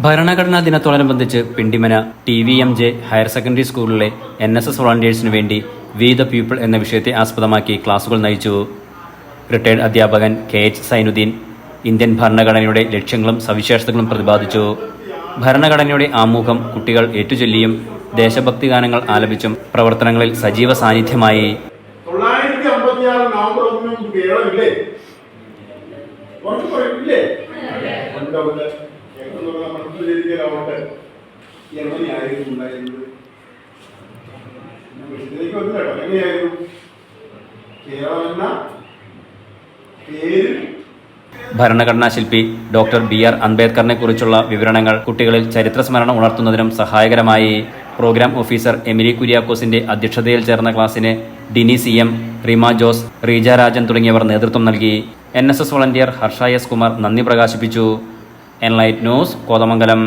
ഭരണഘടനാ ദിനത്തോടനുബന്ധിച്ച് Pindimana TVMJ higher secondary സ്കൂളിലെ NSS വോളണ്ടിയേഴ്സിനു വേണ്ടി വി ദ പീപ്പിൾ എന്ന വിഷയത്തെ ആസ്പദമാക്കി ക്ലാസുകൾ നയിച്ചു. റിട്ടയർഡ് അധ്യാപകൻ KH സൈനുദ്ദീൻ ഇന്ത്യൻ ഭരണഘടനയുടെ ലക്ഷ്യങ്ങളും സവിശേഷതകളും പ്രതിപാദിച്ചു. ഭരണഘടനയുടെ ആമുഖം കുട്ടികൾ ഏറ്റുചൊല്ലിയും ദേശഭക്തി ഗാനങ്ങൾ ആലപിച്ചും പ്രവർത്തനങ്ങളിൽ സജീവ സാന്നിധ്യമായി. 956 നവംബർ 1 കേരളമില്ലേ? ഭരണഘടനാ ശില്പി ഡോക്ടർ BR അംബേദ്കറിനെ കുറിച്ചുള്ള വിവരണങ്ങൾ കുട്ടികളിൽ ചരിത്രസ്മരണ ഉണർത്തുന്നതിനും സഹായകരമായി. പ്രോഗ്രാം ഓഫീസർ എമിലി കുര്യാക്കോസിന്റെ അധ്യക്ഷതയിൽ ചേർന്ന ക്ലാസിന് ഡിനി CM, റീമ ജോസ്, റീജ രാജൻ തുടങ്ങിയവർ നേതൃത്വം നൽകി. NSS volunteer Harsha S. Kumar നന്ദി പ്രകാശിപ്പിച്ചു. Enlight news, Kothamangalam.